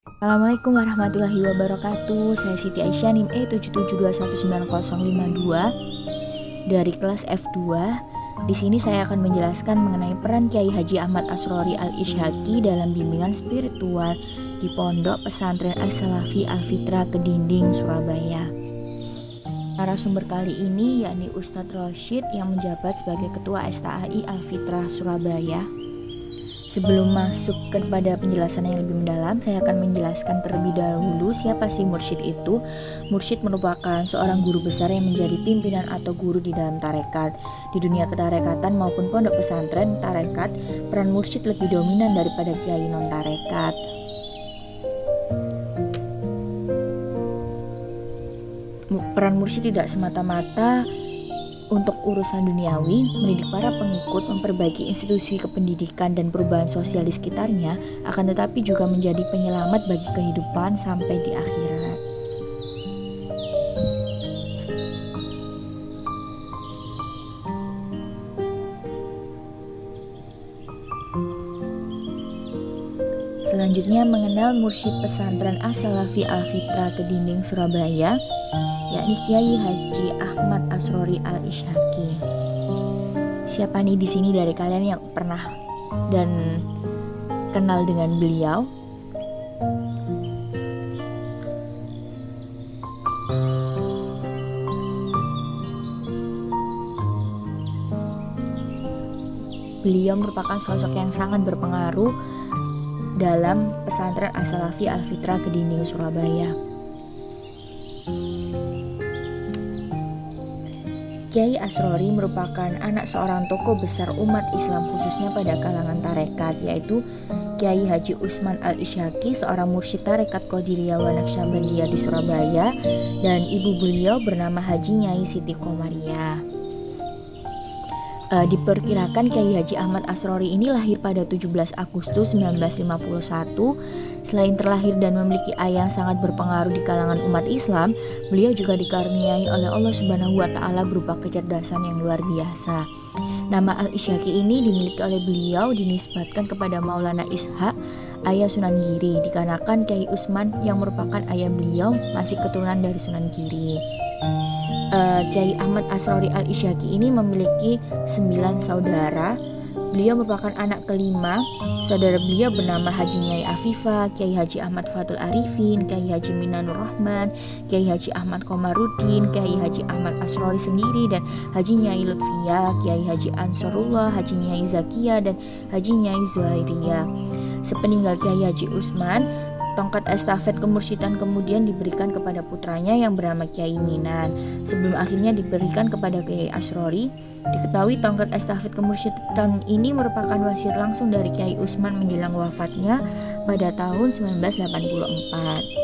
Assalamualaikum warahmatullahi wabarakatuh. Saya Siti Aisyah NIM E77219052 dari kelas F2. Di sini saya akan menjelaskan mengenai peran Kiai Haji Ahmad Asrori Al-Isyhaqi dalam bimbingan spiritual di Pondok Pesantren As-Salafi Al-Fitrah Kedinding, Surabaya. Narasumber kali ini yakni Ustadz Rosyid yang menjabat sebagai Ketua STAI Al-Fitrah Surabaya. Sebelum masuk kepada penjelasan yang lebih mendalam, saya akan menjelaskan terlebih dahulu siapa sih mursyid itu. Mursyid merupakan seorang guru besar yang menjadi pimpinan atau guru di dalam tarekat. Di dunia ketarekatan maupun pondok pesantren tarekat, peran mursyid lebih dominan daripada kiai non tarekat. Peran mursyid tidak semata-mata untuk urusan duniawi, mendidik para pengikut, memperbaiki institusi kependidikan dan perubahan sosial di sekitarnya, akan tetapi juga menjadi penyelamat bagi kehidupan sampai di akhirat. Selanjutnya mengenal mursyid pesantren As-Salafi Al-Fitrah Kedinding, Surabaya, yakni Kiai Haji Ahmad Asrori Al-Isyhaqi. Siapa nih di sini dari kalian yang pernah dan kenal dengan beliau? Beliau merupakan sosok yang sangat berpengaruh dalam pesantren As-Salafi Al-Fitrah Kedinding, Surabaya. Kiai Asrori merupakan anak seorang tokoh besar umat Islam khususnya pada kalangan tarekat, yaitu Kiai Haji Usman Al-Isyhaqi, seorang mursyid tarekat Qadiriyah wa Naqsyabandiyah di Surabaya, dan ibu beliau bernama Haji Nyai Siti Komariah. Diperkirakan Kiai Haji Ahmad Asrori ini lahir pada 17 Agustus 1951. Selain terlahir dan memiliki ayah yang sangat berpengaruh di kalangan umat Islam, beliau juga dikaruniai oleh Allah Subhanahu wa Ta'ala berupa kecerdasan yang luar biasa. Nama Al-Isyhaqi ini dimiliki oleh beliau dinisbatkan kepada Maulana Ishaq, ayah Sunan Giri, dikarenakan Kiai Usman yang merupakan ayah beliau masih keturunan dari Sunan Giri. Kiai Ahmad Asrori Al-Isyhaqi ini memiliki 9 saudara. Beliau merupakan anak kelima. Saudara beliau bernama Haji Nyai Afifah, Kiai Haji Ahmad Fatul Arifin, Kiai Haji Minanur Rahman, Kiai Haji Ahmad Komarudin, Kiai Haji Ahmad Asrori sendiri, dan Haji Nyai Lutfiyah, Kiai Haji Ansarullah, Haji Nyai Zakia, dan Haji Nyai Zuhairiyah. Sepeninggal Kiai Haji Usman, tongkat estafet kemursyidhan kemudian diberikan kepada putranya yang bernama Kiai Minan, sebelum akhirnya diberikan kepada Kiai Asrori. Diketahui tongkat estafet kemursyidhan ini merupakan wasiat langsung dari Kiai Usman menjelang wafatnya pada tahun 1984.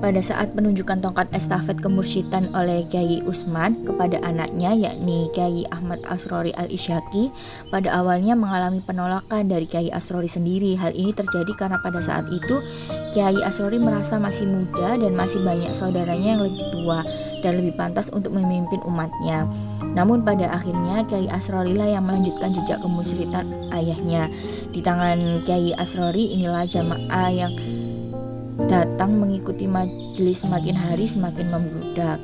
Pada saat penunjukan tongkat estafet kemursyidhan oleh Kiai Usman kepada anaknya yakni Kiai Ahmad Asrori Al-Isyhaqi, pada awalnya mengalami penolakan dari Kiai Asrori sendiri. Hal ini terjadi karena pada saat itu Kiai Asrori merasa masih muda dan masih banyak saudaranya yang lebih tua dan lebih pantas untuk memimpin umatnya. Namun pada akhirnya Kiai Asrori lah yang melanjutkan jejak kemusyrikan ayahnya. Di tangan Kiai Asrori inilah jamaah yang datang mengikuti majelis semakin hari semakin membludak.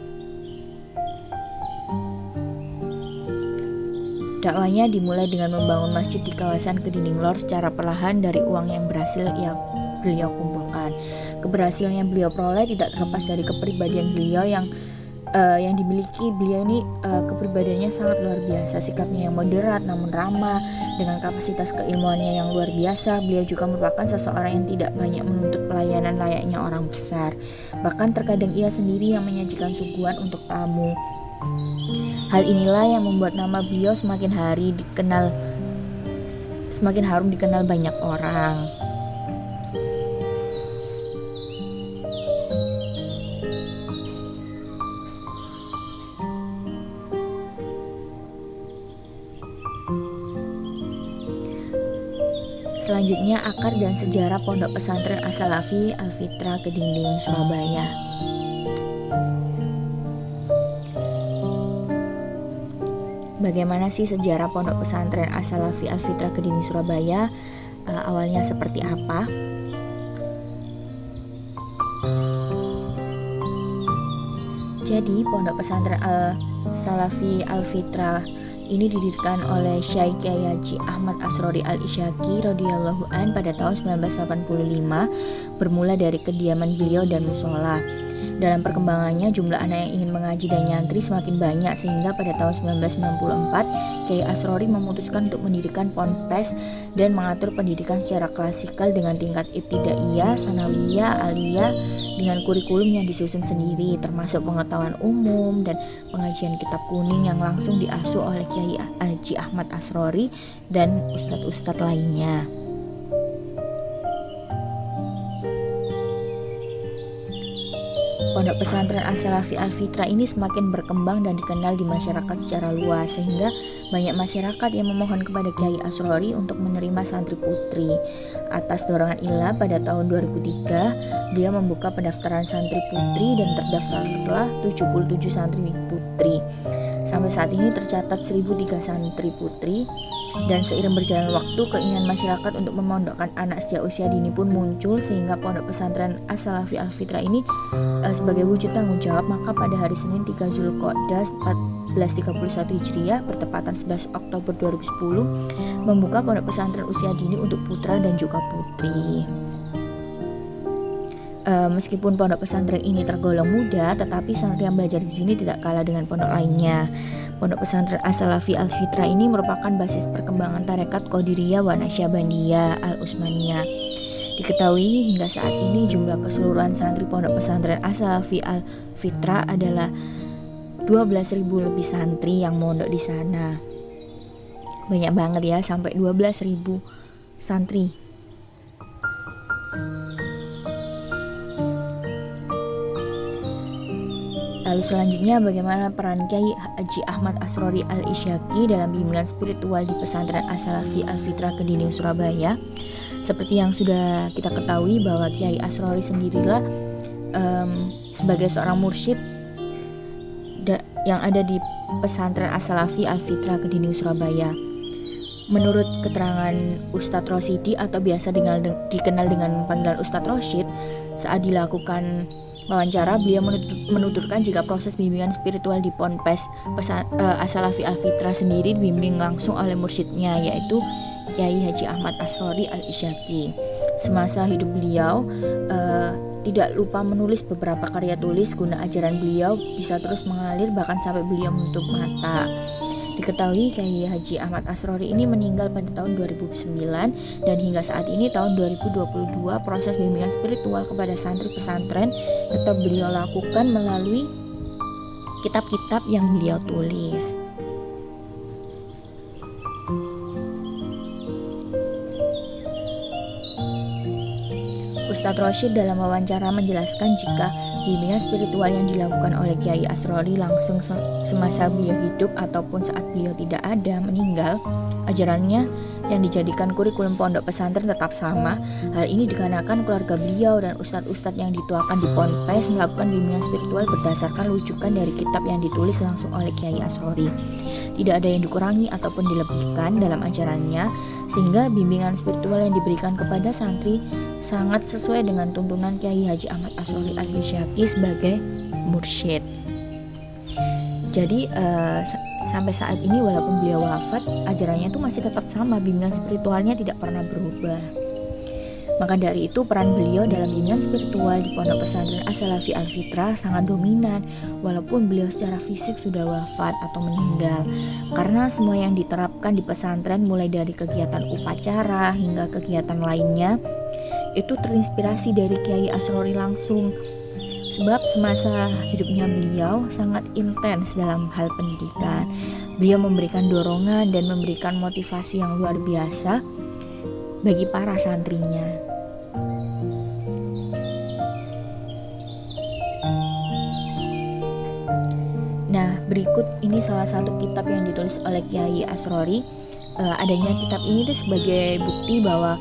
Dakwahnya dimulai dengan membangun masjid di kawasan Kedinding Lor secara perlahan dari uang yang berhasil yang beliau kumpulkan. Keberhasilan yang beliau peroleh tidak terlepas dari kepribadian beliau yang dimiliki. Beliau ini kepribadiannya sangat luar biasa, sikapnya yang moderat namun ramah, dengan kapasitas keilmuannya yang luar biasa. Beliau juga merupakan seseorang yang tidak banyak menuntut pelayanan layaknya orang besar. Bahkan terkadang ia sendiri yang menyajikan suguhan untuk tamu. Hal inilah yang membuat nama beliau semakin harum dikenal banyak orang. Selanjutnya, akar dan sejarah Pondok Pesantren As-Salafi Al-Fitrah Kedinding, Surabaya. Bagaimana sih sejarah Pondok Pesantren As-Salafi Al-Fitrah Kedinding, Surabaya? awalnya seperti apa. Jadi Pondok Pesantren Al-Salafi Al-Fitrah ini didirikan oleh Syekh Kyai Haji Ahmad Asrori Al-Isyaqi radhiyallahu an pada tahun 1985, bermula dari kediaman beliau dan musola. Dalam perkembangannya, jumlah anak yang ingin mengaji dan nyantri semakin banyak, sehingga pada tahun 1994 Kyai Asrori memutuskan untuk mendirikan ponpes dan mengatur pendidikan secara klasikal dengan tingkat ibtidaiyah, sanawiyah, aliyah dengan kurikulum yang disusun sendiri, termasuk pengetahuan umum dan pengajian kitab kuning yang langsung diasuh oleh Kyai Haji Ahmad Asrori dan ustadz-ustadz lainnya. Pondok Pesantren As-Salafi Al-Fitrah ini semakin berkembang dan dikenal di masyarakat secara luas, sehingga banyak masyarakat yang memohon kepada Kyai Asrori untuk menerima santri putri. Atas dorongan ILA pada tahun 2003, beliau membuka pendaftaran santri putri dan terdaftarlah 77 santri putri. Sampai saat ini tercatat 1003 santri putri. Dan seiring berjalan waktu, keinginan masyarakat untuk memondokkan anak sejak usia dini pun muncul, sehingga Pondok Pesantren As-Salafi Al-Fitrah ini sebagai wujud tanggung jawab, maka pada hari Senin 3 Zulqa'dah 1431 Hijriah bertepatan 11 Oktober 2010 membuka Pondok Pesantren usia dini untuk putra dan juga putri. Meskipun pondok pesantren ini tergolong muda, tetapi santri yang belajar di sini tidak kalah dengan pondok lainnya. Pondok Pesantren As-Salafi Al-Fitrah ini merupakan basis perkembangan tarekat Qadiriyah wa Naqsyabandiyah Al-Utsmaniyah. Diketahui hingga saat ini jumlah keseluruhan santri Pondok Pesantren As-Salafi Al-Fitrah adalah 12.000 lebih santri yang mondok di sana. Banyak banget ya, sampai 12.000 santri. Lalu selanjutnya, bagaimana peran Kyai Haji Ahmad Asrori Al-Isyaqi dalam bimbingan spiritual di Pesantren As-Salafi Al-Fitrah Kediri Surabaya? Seperti yang sudah kita ketahui bahwa Kyai Asrori sendirilah sebagai seorang mursyid yang ada di Pesantren As-Salafi Al-Fitrah Kediri Surabaya. Menurut keterangan Ustadz Rosyidi atau biasa dikenal dengan panggilan Ustadz Rosyid, saat dilakukan wawancara, beliau menuturkan jika proses bimbingan spiritual di Ponpes As-Salafi Al-Fitrah sendiri dibimbing langsung oleh mursyidnya, yaitu Kyai Haji Ahmad Asrori Al-Isyaqi. Semasa hidup beliau tidak lupa menulis beberapa karya tulis guna ajaran beliau bisa terus mengalir bahkan sampai beliau menutup mata. Diketahui Kyai Haji Ahmad Asrori ini meninggal pada tahun 2009, dan hingga saat ini tahun 2022 proses bimbingan spiritual kepada santri pesantren tetap beliau lakukan melalui kitab-kitab yang beliau tulis. Ustadz Rosyid dalam wawancara menjelaskan jika bimbingan spiritual yang dilakukan oleh Kyai Asrori langsung semasa beliau hidup ataupun saat beliau tidak ada, meninggal, ajarannya yang dijadikan kurikulum pondok pesantren tetap sama. Hal ini dikarenakan keluarga beliau dan ustadz-ustadz yang dituakan di Ponpes melakukan bimbingan spiritual berdasarkan rujukan dari kitab yang ditulis langsung oleh Kyai Asrori. Tidak ada yang dikurangi ataupun dilebihkan dalam ajarannya, sehingga bimbingan spiritual yang diberikan kepada santri sangat sesuai dengan tuntunan Kyai Haji Ahmad Asrori Al-Isyaqi sebagai mursyid. Jadi sampai saat ini walaupun beliau wafat, ajarannya itu masih tetap sama, bimbingan spiritualnya tidak pernah berubah. Maka dari itu peran beliau dalam bimbingan spiritual di Pondok Pesantren As-Salafi Al-Fitrah sangat dominan walaupun beliau secara fisik sudah wafat atau meninggal. Karena semua yang diterapkan di pesantren mulai dari kegiatan upacara hingga kegiatan lainnya itu terinspirasi dari Kyai Asrori langsung. Sebab semasa hidupnya beliau sangat intens dalam hal pendidikan. Beliau memberikan dorongan dan memberikan motivasi yang luar biasa bagi para santrinya. Nah, berikut ini salah satu kitab yang ditulis oleh Kyai Asrori. Adanya kitab ini sebagai bukti bahwa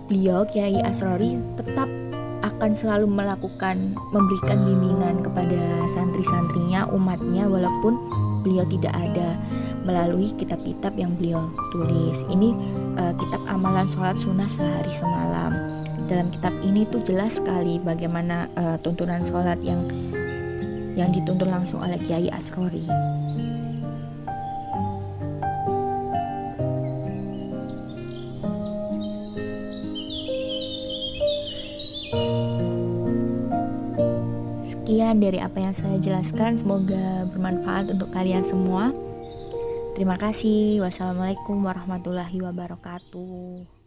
beliau Kyai Asrori tetap akan selalu memberikan bimbingan kepada santri-santrinya, umatnya, walaupun beliau tidak ada, melalui kitab-kitab yang beliau tulis. Ini kitab amalan sholat sunnah sehari semalam. Dalam kitab ini tuh jelas sekali bagaimana tuntunan sholat yang dituntun langsung oleh Kiai Asrori. Sekian dari apa yang saya jelaskan, semoga bermanfaat untuk kalian semua. Terima kasih. Wassalamualaikum warahmatullahi wabarakatuh.